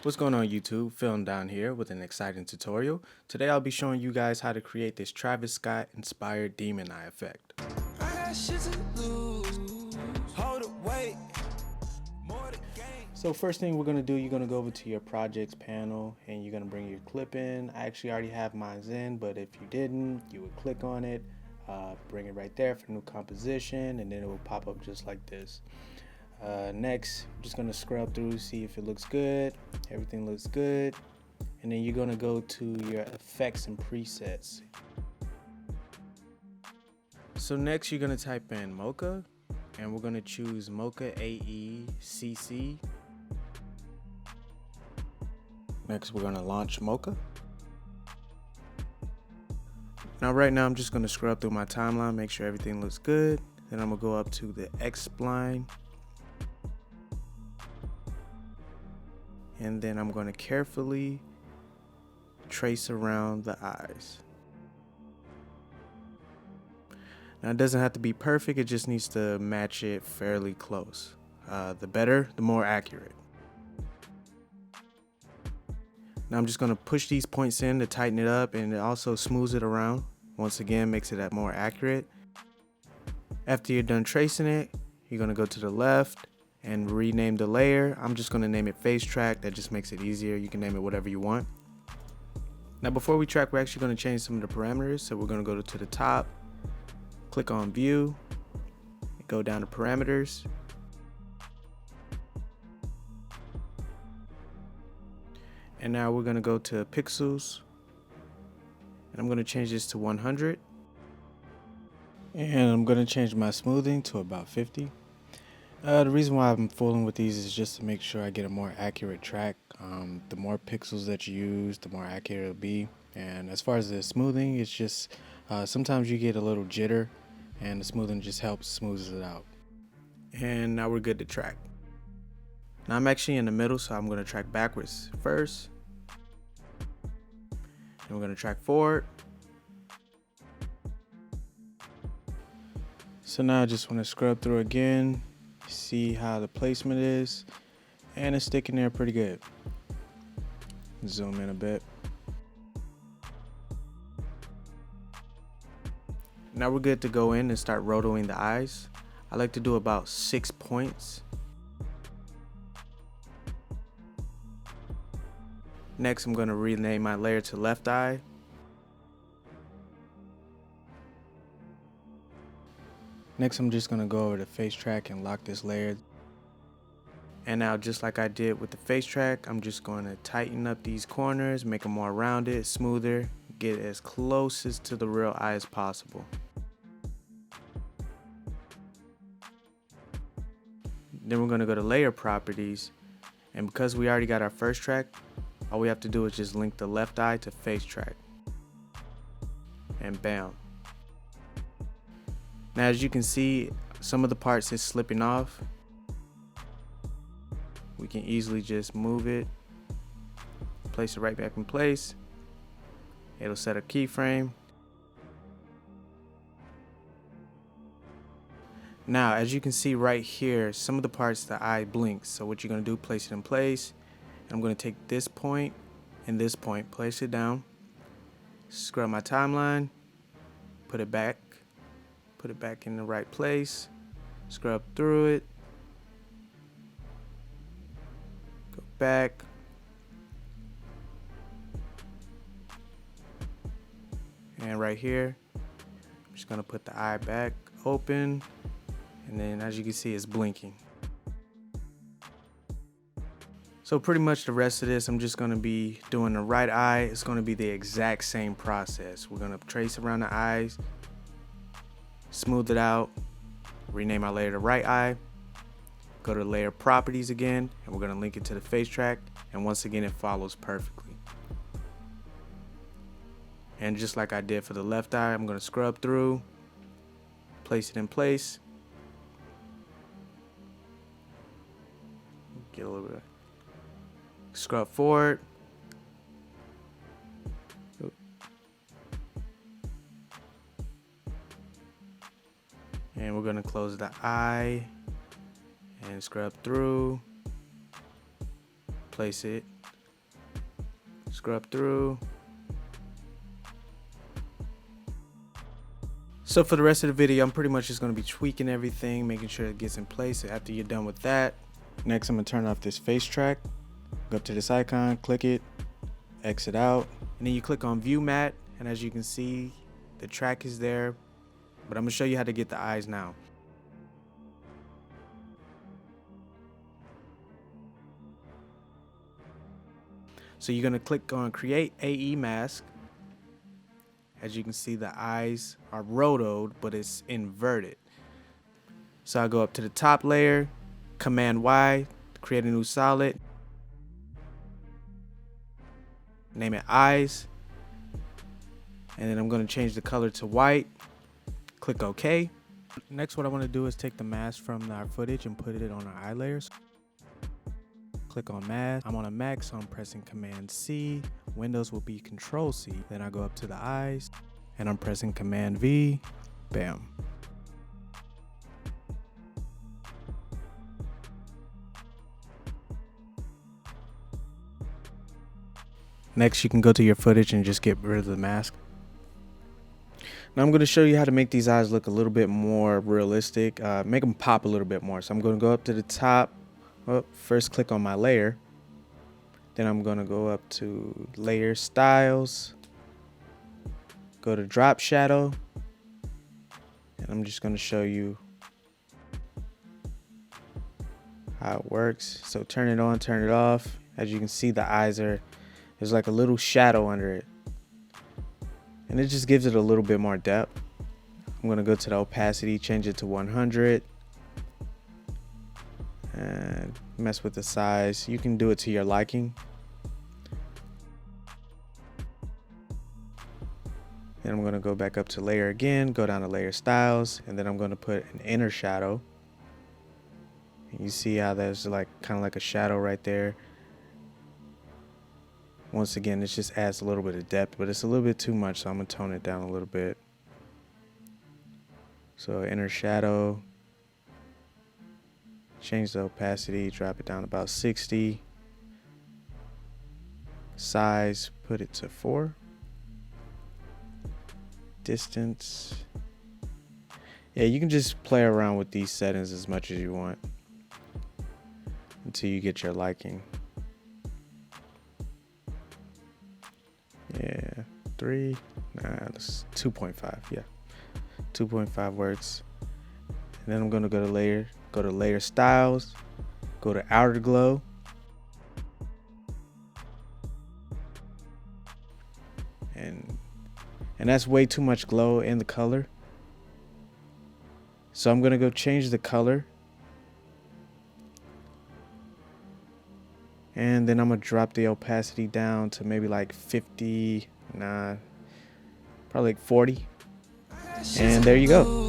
What's going on YouTube? Phil down here with an exciting tutorial. Today I'll be showing you guys how to create this Travis Scott inspired demon eye effect. So first thing we're going to do, you're going to go over to your projects panel and you're going to bring your clip in. I actually already have mine in, but if you didn't, you would click on it, bring it right there for new composition, and then it will pop up just like this. Next, I'm just going to scrub through, see if it looks good. Everything looks good. And then you're going to go to your effects and presets. So next you're going to type in Mocha, and we're going to choose Mocha AE-CC. Next we're going to launch Mocha. Right now I'm just going to scrub through my timeline, make sure everything looks good. Then I'm going to go up to the X spline. And then I'm going to carefully trace around the eyes. Now it doesn't have to be perfect, it just needs to match it fairly close. The better, the more accurate. Now I'm just going to push these points in to tighten it up, and it also smooths it around. Once again, makes it more accurate. After you're done tracing it, you're going to go to the left and rename the layer. I'm just going to name it Face Track. That just makes it easier. You can name it whatever you want. Now before we track, we're actually going to change some of the parameters. So we're going to go to the top, click on View, go down to Parameters. And now we're going to go to Pixels. And I'm going to change this to 100. And I'm going to change my smoothing to about 50. The reason why I'm fooling with these is just to make sure I get a more accurate track. The more pixels that you use, the more accurate it'll be. And as far as the smoothing, it's just sometimes you get a little jitter, and the smoothing just helps smooths it out. And now we're good to track. Now I'm actually in the middle, so I'm going to track backwards first. And we're going to track forward. So now I just want to scrub through again. See how the placement is, and it's sticking there pretty good. Zoom in a bit. Now we're good to go in and start rotoing the eyes. I like to do about 6 points. Next I'm going to rename my layer to left eye. Next, I'm just going to go over to Face Track and lock this layer. And now, just like I did with the Face Track, I'm just going to tighten up these corners, make them more rounded, smoother, get as close to the real eye as possible. Then we're going to go to Layer Properties, and because we already got our first track, all we have to do is just link the left eye to Face Track. And bam. Now as you can see, some of the parts is slipping off. We can easily just move it, place it right back in place. It'll set a keyframe. Now as you can see right here, some of the parts the eye blinks. So what you're going to do, place it in place. And I'm going to take this point and this point, place it down, scrub my timeline, put it back in the right place, scrub through it, go back, and right here I'm just gonna put the eye back open, and then as you can see it's blinking. So pretty much the rest of this I'm just gonna be doing the right eye. It's gonna be the exact same process. We're gonna trace around the eyes, smooth it out, rename our layer to right eye, go to layer properties again, and we're going to link it to the face track, and once again it follows perfectly. And just like I did for the left eye, I'm going to scrub through, place it in place, get a little bit, scrub forward, and we're going to close the eye and scrub through, place it Scrub through. So for the rest of the video, I'm pretty much just going to be tweaking everything, making sure it gets in place. After you're done with that, next I'm going to turn off this face track. Go up to this icon, click it, exit out, and then you click on View Matte, and as you can see, the track is there, but I'm going to show you how to get the eyes now. So you're going to click on Create AE Mask. As you can see, the eyes are rotoed, but it's inverted. So I'll go up to the top layer, Command Y, create a new solid, name it Eyes, and then I'm going to change the color to white, click OK. Next, what I want to do is take the mask from our footage and put it on our eye layers. Click on Mask. I'm on a Mac, so I'm pressing Command C. Windows will be Control C. Then I go up to the eyes, and I'm pressing Command V. Bam. Next, you can go to your footage and just get rid of the mask. Now I'm going to show you how to make these eyes look a little bit more realistic, make them pop a little bit more. So I'm going to go up to the top. Well, first click on my layer, then I'm going to go up to Layer Styles, go to Drop Shadow, and I'm just going to show you how it works. So turn it on, turn it off. As you can see, the eyes there's like a little shadow under it, and it just gives it a little bit more depth. I'm going to go to the opacity, change it to 100. And mess with the size. You can do it to your liking. Then I'm going to go back up to layer again, go down to layer styles, and then I'm going to put an inner shadow. And you see how there's like kind of like a shadow right there. Once again, this just adds a little bit of depth, but it's a little bit too much, so I'm going to tone it down a little bit. So inner shadow. Change the opacity, drop it down about 60. Size, put it to 4. Distance. Yeah, you can just play around with these settings as much as you want until you get your liking. Yeah, 3. Nah, that's 2.5. Yeah, 2.5 works. And then I'm going to go to layer. Go to Layer Styles, go to Outer Glow, and that's way too much glow in the color. So I'm gonna go change the color, and then I'm gonna drop the opacity down to maybe like 50, probably like 40, and there you go.